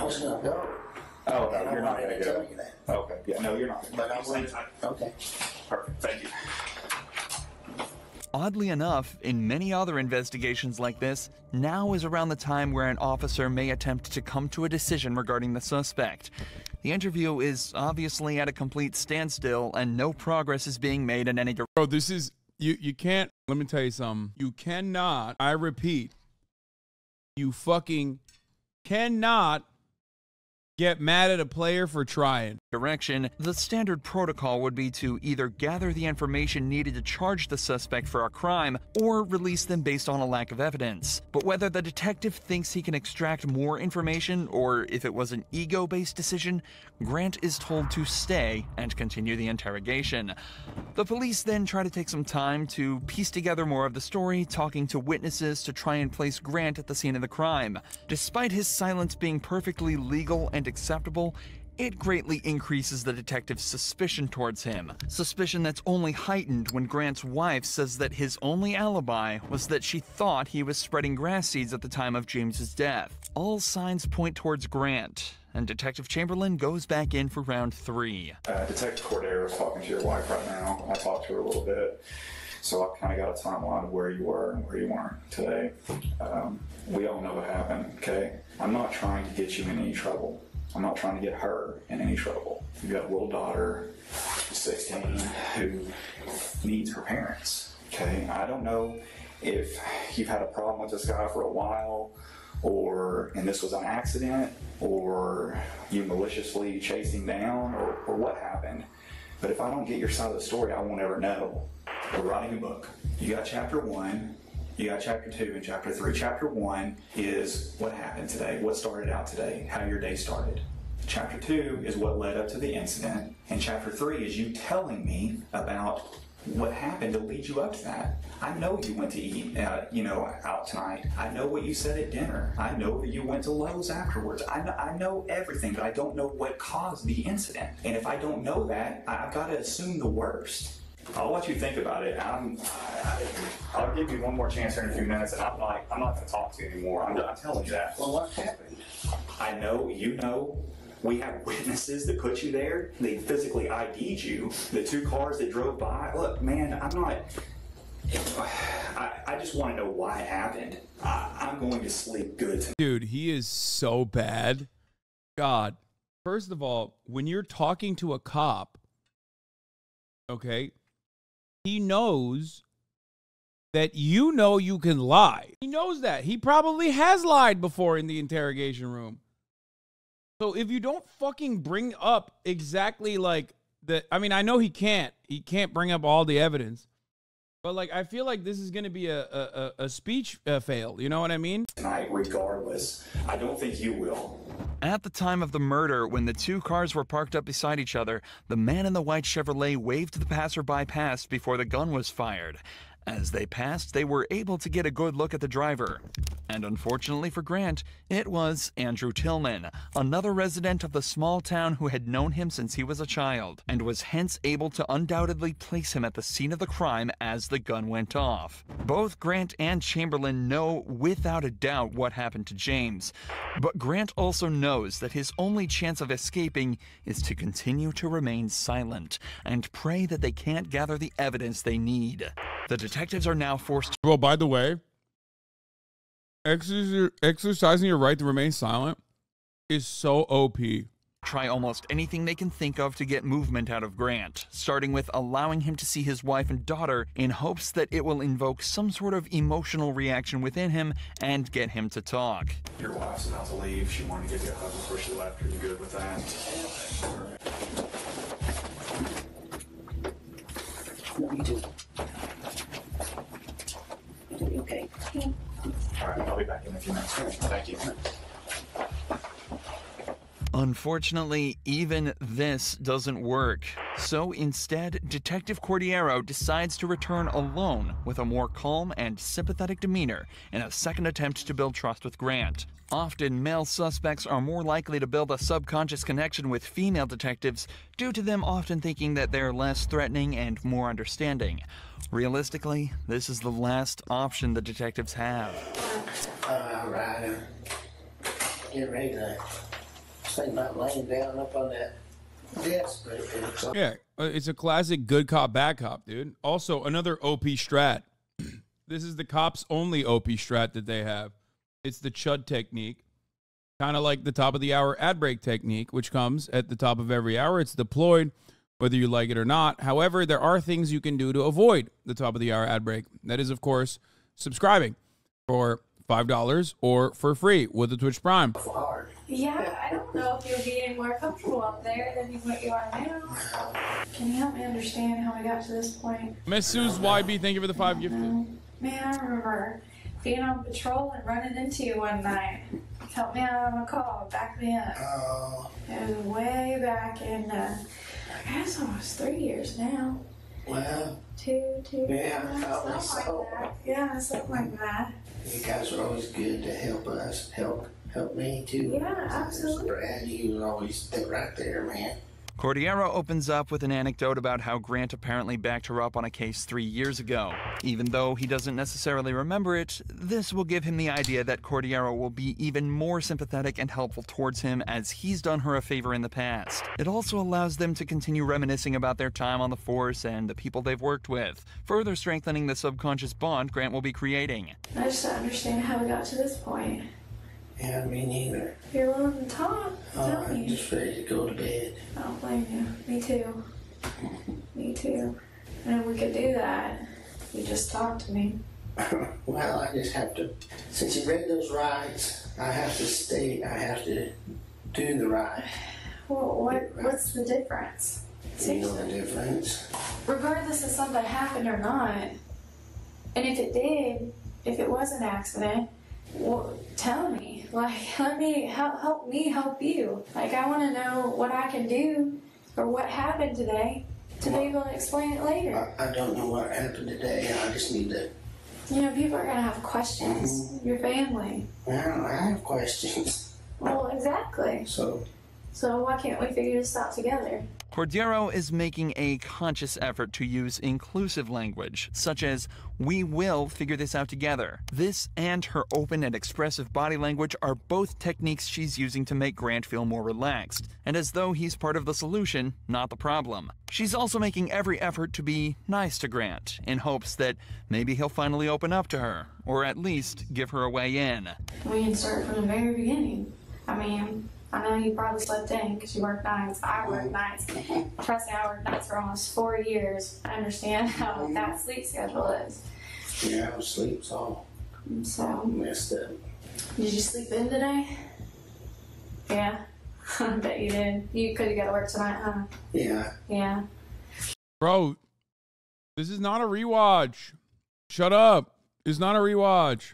was gonna go. Oh, no, you're not going going to go. Okay. Yeah, no, you're not going to go. But I want to. Okay. Perfect. Thank you. Oddly enough, in many other investigations like this, now is around the time where an officer may attempt to come to a decision regarding the suspect. The interview is obviously at a complete standstill, and no progress is being made in any direction. Bro, this is, you can't, let me tell you something. You cannot, I repeat, you fucking cannot get mad at a player for trying. The standard protocol would be to either gather the information needed to charge the suspect for a crime or release them based on a lack of evidence. But whether the detective thinks he can extract more information or if it was an ego-based decision, Grant is told to stay and continue the interrogation. The police then try to take some time to piece together more of the story, talking to witnesses to try and place Grant at the scene of the crime. Despite his silence being perfectly legal and acceptable, it greatly increases the detective's suspicion towards him. Suspicion that's only heightened when Grant's wife says that his only alibi was that she thought he was spreading grass seeds at the time of James's death. All signs point towards Grant, and Detective Chamberlain goes back in for round 3. Detective Cordero is talking to your wife right now. I talked to her a little bit. So I kind of got a timeline of where you were and where you weren't today. We all know what happened, okay? I'm not trying to get you in any trouble. I'm not trying to get her in any trouble. You've got a little daughter, 16, who needs her parents, okay? I don't know if you've had a problem with this guy for a while, and this was an accident, or you maliciously chased him down, or what happened. But if I don't get your side of the story, I won't ever know. We're writing a book. You got chapter 1, you got chapter 2, and chapter 3. Chapter 1 is what happened today, what started out today, how your day started. Chapter 2 is what led up to the incident, and chapter 3 is you telling me about what happened to lead you up to that. I know you went to eat, out tonight. I know what you said at dinner. I know that you went to Lowe's afterwards. I know everything, but I don't know what caused the incident. And if I don't know that, I've got to assume the worst. I'll let you think about it. I'll give you one more chance here in a few minutes, and I'm not going to talk to you anymore. I'm telling you that. Well, what happened? I know, you know. We have witnesses that put you there. They physically ID'd you. The 2 cars that drove by. Look, man, I'm not. I just want to know why it happened. I'm going to sleep good tonight. Dude, he is so bad. God. First of all, when you're talking to a cop, okay, he knows that you know you can lie. He knows that. He probably has lied before in the interrogation room. So if you don't fucking bring up exactly like the, I mean, I know he can't bring up all the evidence, but like, I feel like this is going to be a speech fail. You know what I mean? Tonight, regardless, I don't think you will. At the time of the murder, when the 2 cars were parked up beside each other, the man in the white Chevrolet waved the passerby past before the gun was fired. As they passed, they were able to get a good look at the driver. And unfortunately for Grant, it was Andrew Tillman, another resident of the small town who had known him since he was a child, and was hence able to undoubtedly place him at the scene of the crime as the gun went off. Both Grant and Chamberlain know without a doubt what happened to James, but Grant also knows that his only chance of escaping is to continue to remain silent and pray that they can't gather the evidence they need. The detectives are now forced to— Well, by the way, exercising your right to remain silent is so OP. Try almost anything they can think of to get movement out of Grant, starting with allowing him to see his wife and daughter in hopes that it will invoke some sort of emotional reaction within him and get him to talk. Your wife's about to leave. She wanted to give you a hug before she left. Are you good with that? Me too. Okay. All right, I'll be back in a few minutes. Thank you. Unfortunately, even this doesn't work. So instead, Detective Cordiero decides to return alone with a more calm and sympathetic demeanor in a second attempt to build trust with Grant. Often, male suspects are more likely to build a subconscious connection with female detectives due to them often thinking that they're less threatening and more understanding. Realistically, this is the last option the detectives have. All right. Get ready to think about laying down up on that desk. Yeah, it's a classic good cop, bad cop, dude. Also, another OP strat. This is the cops' only OP strat that they have. It's the chud technique, kind of like the top of the hour ad break technique, which comes at the top of every hour. It's deployed, whether you like it or not. However, there are things you can do to avoid the top of the hour ad break. That is, of course, subscribing for $5 or for free with the Twitch Prime. Yeah, I don't know if you'll be any more comfortable up there than what you are now. Can you help me understand how I got to this point? Miss Sue's YB, thank you for the 5 gifted. Man, I remember being on patrol and running into you one night. Help me out on a call, back me up. It was way back in, I guess almost 3 years now. Well, two, yeah, something like that. Yeah, something like that. You guys are always good to help us, help me too. Yeah, absolutely. Brad, you was always right there, man. Cordiero opens up with an anecdote about how Grant apparently backed her up on a case 3 years ago. Even though he doesn't necessarily remember it, this will give him the idea that Cordiero will be even more sympathetic and helpful towards him as he's done her a favor in the past. It also allows them to continue reminiscing about their time on the force and the people they've worked with, further strengthening the subconscious bond Grant will be creating. I just don't understand how we got to this point. Yeah, me neither. If you're willing to talk, tell I'm me. just ready to go to bed. I don't blame you. Me too. Me too. And if we could do that, you just talk to me. Well, I just have to, since you read those rights, I have to do the right. Well, what's the difference? You know the difference? Regardless of something happened or not, and if it did, if it was an accident, well, tell me. Like, let me help me help you. Like, I want to know what I can do or what happened today to be able to explain it later. I don't know what happened today. I just need to. You know, people are going to have questions. Your family. Well, I have questions. Well, exactly. So why can't we figure this out together? Cordiero is making a conscious effort to use inclusive language, such as, "We will figure this out together." This and her open and expressive body language are both techniques she's using to make Grant feel more relaxed, and as though he's part of the solution, not the problem. She's also making every effort to be nice to Grant, in hopes that maybe he'll finally open up to her, or at least give her a way in. We can start from the very beginning. I mean, I know you probably slept in because you work nights. I work nights. Trust me, I worked nights for almost 4 years. I understand how that sleep schedule is. Yeah, sleep's all messed up. Did you sleep in today? Yeah, I bet you did. You could have got to work tonight, huh? Yeah. Yeah. Bro, this is not a rewatch. Shut up. It's not a rewatch.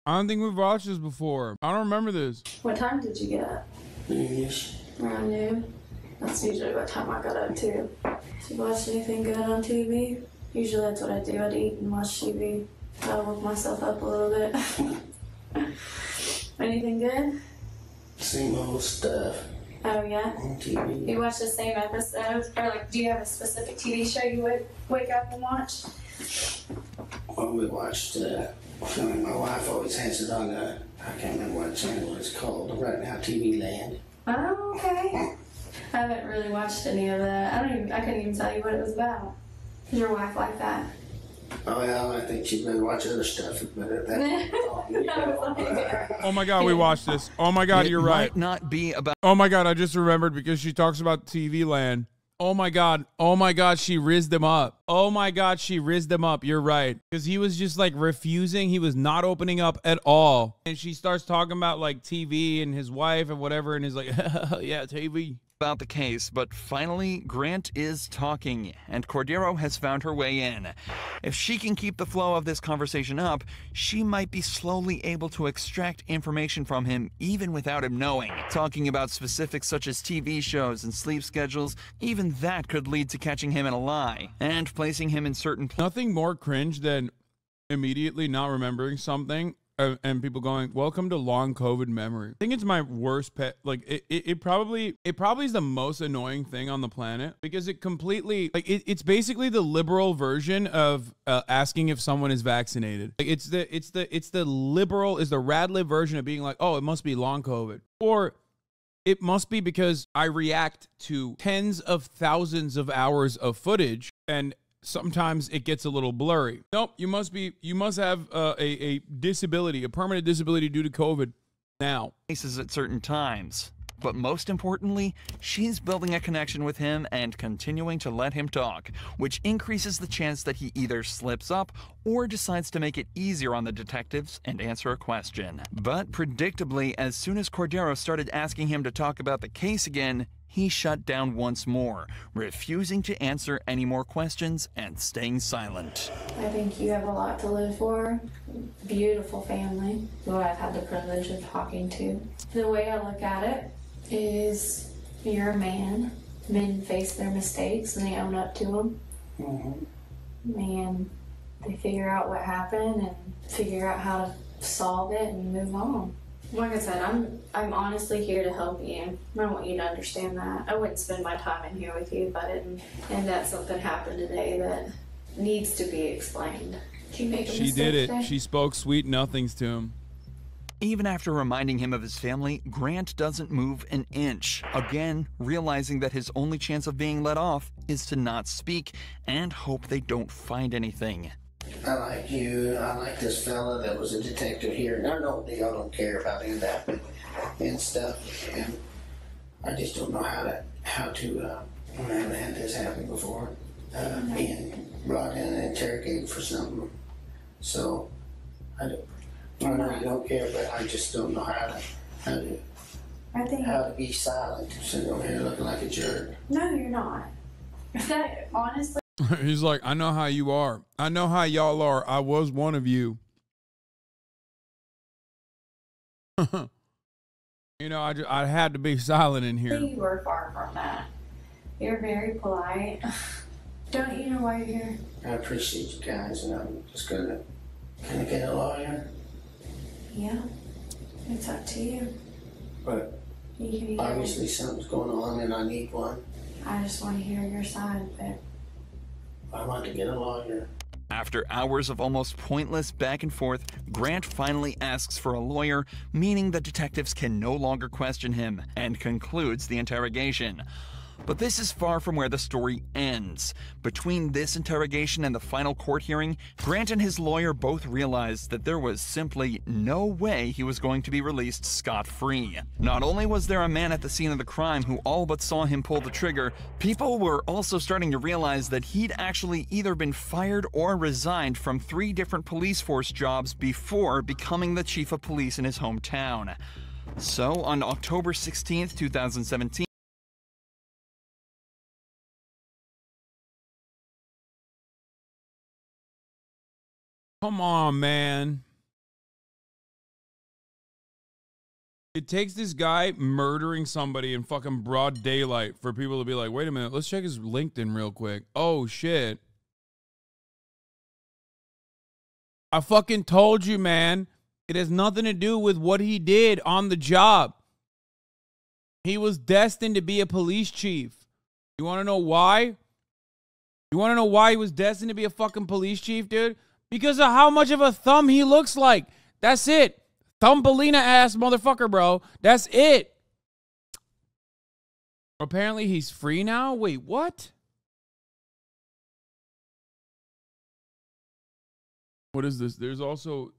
I don't think we've watched this before. I don't remember this. What time did you get up? Noonish. Around noon. That's usually what time I got up too. Did you watch anything good on TV? Usually that's what I do. I'd eat and watch TV. I'll woke myself up a little bit. Anything good? Same old stuff. Oh, yeah? On TV. You watch the same episodes? Or, like, do you have a specific TV show you would wake up and watch? Well, we watched, my wife always has it on, I can't remember what channel it's called, right now, TV Land. Oh, okay. I haven't really watched any of that. I couldn't even tell you what it was about. Is your wife like that? Oh, yeah, I think she'd better watch other stuff, but Oh my God, we watched this. Oh my God, you're right. Might not be about. Oh my God, I just remembered because she talks about TV Land. Oh my God, she rizzed them up. Oh my God, she rizzed them up. You're right. Because he was just like refusing. He was not opening up at all. And she starts talking about like TV and his wife and whatever. And he's like, yeah, TV. About the case, but finally Grant is talking, and Cordero has found her way in. If she can keep the flow of this conversation up, she might be slowly able to extract information from him even without him knowing. Talking about specifics such as TV shows and sleep schedules, even that could lead to catching him in a lie, and placing him in certain... Nothing more cringe than immediately not remembering something and people going, welcome to long COVID memory. I think it's my worst pet. Like it probably is the most annoying thing on the planet because it completely, like it's basically the liberal version of asking if someone is vaccinated. Like it's the rad lib version of being like, oh, it must be long COVID, or it must be because I react to tens of thousands of hours of footage and sometimes it gets a little blurry. Nope, you must have a disability, a permanent disability due to COVID now. Cases at certain times. But most importantly, she's building a connection with him and continuing to let him talk, which increases the chance that he either slips up or decides to make it easier on the detectives and answer a question. But predictably, as soon as Cordero started asking him to talk about the case again, he shut down once more, refusing to answer any more questions and staying silent. I think you have a lot to live for. Beautiful family, who I've had the privilege of talking to. The way I look at it is you're a man. Men face their mistakes and they own up to them. And they figure out what happened and figure out how to solve it and move on. Like I said, I'm honestly here to help you. I want you to understand that. I wouldn't spend my time in here with you if I didn't. And that something happened today that needs to be explained. Did you make a She did it. today? She spoke sweet nothings to him. Even after reminding him of his family, Grant doesn't move an inch, again realizing that his only chance of being let off is to not speak and hope they don't find anything. I like you. I like this fella that was a detective here. I don't care about any of that and stuff. And I just don't know how to. I haven't had this happen before. Being brought in and interrogated for something. So I don't care, but I just don't know how to be silent. Sitting over here looking like a jerk. No, you're not. That honestly. He's like, I know how you are. I know how y'all are. I was one of you. You know, I had to be silent in here. You were far from that. You're very polite. Don't you know why you're here? I appreciate you guys, and I'm just gonna get a lawyer. Yeah, it's up to you. But You can either. obviously something's going on, and I need one. I just want to hear your side, but I want to get a lawyer. After hours of almost pointless back and forth, Grant finally asks for a lawyer, meaning the detectives can no longer question him, and concludes the interrogation. But this is far from where the story ends. Between this interrogation and the final court hearing, Grant and his lawyer both realized that there was simply no way he was going to be released scot-free. Not only was there a man at the scene of the crime who all but saw him pull the trigger, people were also starting to realize that he'd actually either been fired or resigned from 3 different police force jobs before becoming the chief of police in his hometown. So, on October 16th, 2017, Come on, man. It takes this guy murdering somebody in fucking broad daylight for people to be like, wait a minute, let's check his LinkedIn real quick. Oh, shit. I fucking told you, man. It has nothing to do with what he did on the job. He was destined to be a police chief. You want to know why? You want to know why he was destined to be a fucking police chief, dude? Because of how much of a thumb he looks like. That's it. Thumbelina ass motherfucker, bro. That's it. Apparently he's free now? Wait, what? What is this? There's also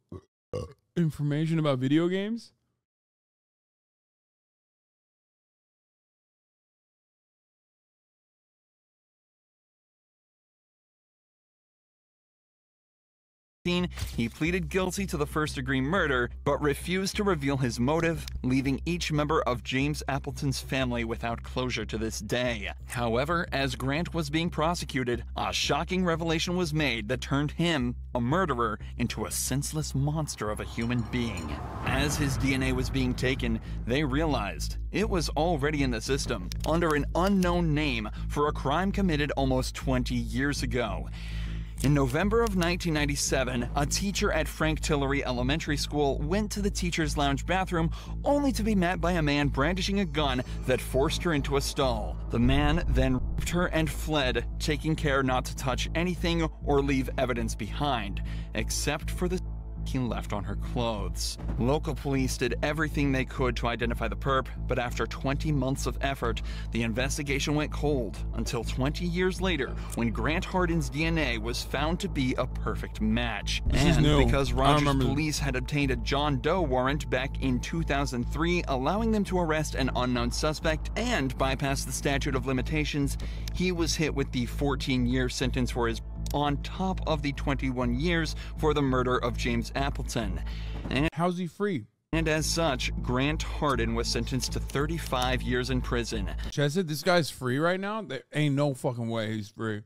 information about video games? He pleaded guilty to the first-degree murder, but refused to reveal his motive, leaving each member of James Appleton's family without closure to this day. However, as Grant was being prosecuted, a shocking revelation was made that turned him, a murderer, into a senseless monster of a human being. As his DNA was being taken, they realized it was already in the system, under an unknown name, for a crime committed almost 20 years ago. In November of 1997, a teacher at Frank Tillery Elementary School went to the teacher's lounge bathroom only to be met by a man brandishing a gun that forced her into a stall. The man then raped her and fled, taking care not to touch anything or leave evidence behind, except for the he left on her clothes. Local police did everything they could to identify the perp, but after 20 months of effort, the investigation went cold until 20 years later when Grant Hardin's DNA was found to be a perfect match. And because Rogers police had obtained a John Doe warrant back in 2003, allowing them to arrest an unknown suspect and bypass the statute of limitations, he was hit with the 14-year sentence for his on top of the 21 years for the murder of James Appleton. And how's he free? And as such, Grant Hardin was sentenced to 35 years in prison. Chesed, this guy's free right now? There ain't no fucking way he's free.